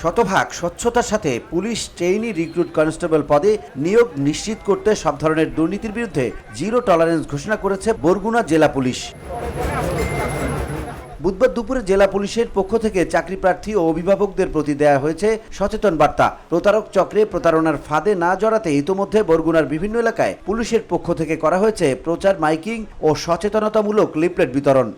শতভাগ স্বচ্ছতার সাথে পুলিশ ট্রেইনি রিক্রুট কনস্টেবল পদে নিয়োগ নিশ্চিত করতে সব ধরনের দুর্নীতির বিরুদ্ধে জিরো টলারেন্স ঘোষণা করেছে বরগুনা জেলা পুলিশ। বুধবার দুপুরে জেলা পুলিশের পক্ষ থেকে চাকরি প্রার্থী ও অভিভাবকদের প্রতি দেয়া হয়েছে সচেতন বার্তা। প্রতারক চক্রে প্রতারণার ফাঁদে না জড়াতে ইতোমধ্যে বরগুনার বিভিন্ন এলাকায় পুলিশের পক্ষ থেকে করা হয়েছে প্রচার, মাইকিং ও সচেতনতামূলক লিফলেট বিতরণ।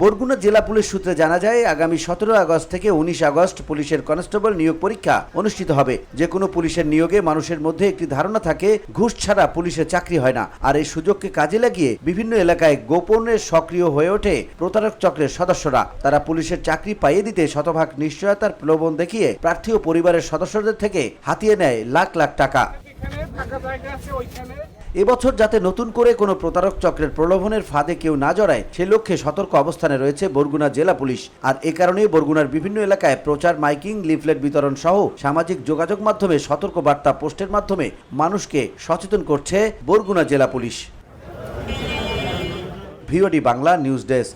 বরগুনা জেলা পুলিশ সূত্রে জানা যায়, আগামী 17 আগস্ট থেকে 19 আগস্ট পুলিশের কনস্টেবল নিয়োগ পরীক্ষা অনুষ্ঠিত হবে। যে কোনো পুলিশের নিয়োগে মানুষের মধ্যে একটি ধারণা থাকে ঘুষ ছাড়া পুলিশে চাকরি হয় না, আর এই সুযোগকে কাজে লাগিয়ে বিভিন্ন এলাকায় গোপনে সক্রিয় হয়ে ওঠে প্রতারক চক্রের সদস্যরা। তারা পুলিশের চাকরি পাইয়ে দিতে শতভাগ নিশ্চয়তার প্রলোভন দেখিয়ে প্রার্থী ও পরিবারের সদস্যদের থেকে হাতিয়ে নেয় লাখ লাখ টাকা। এবছর যাতে নতুন করে কোনো প্রতারক চক্রের প্রলোভনের ফাঁদে কেউ না জড়ায় সে লক্ষ্যে সতর্ক অবস্থানে রয়েছে বরগুনা জেলা পুলিশ। আর এ কারণেই বরগুনার বিভিন্ন এলাকায় প্রচার, মাইকিং, লিফলেট বিতরণ সহ সামাজিক যোগাযোগ মাধ্যমে সতর্ক বার্তা পোস্টের মাধ্যমে মানুষকে সচেতন করছে বরগুনা জেলা police. VOD Bangla news desk.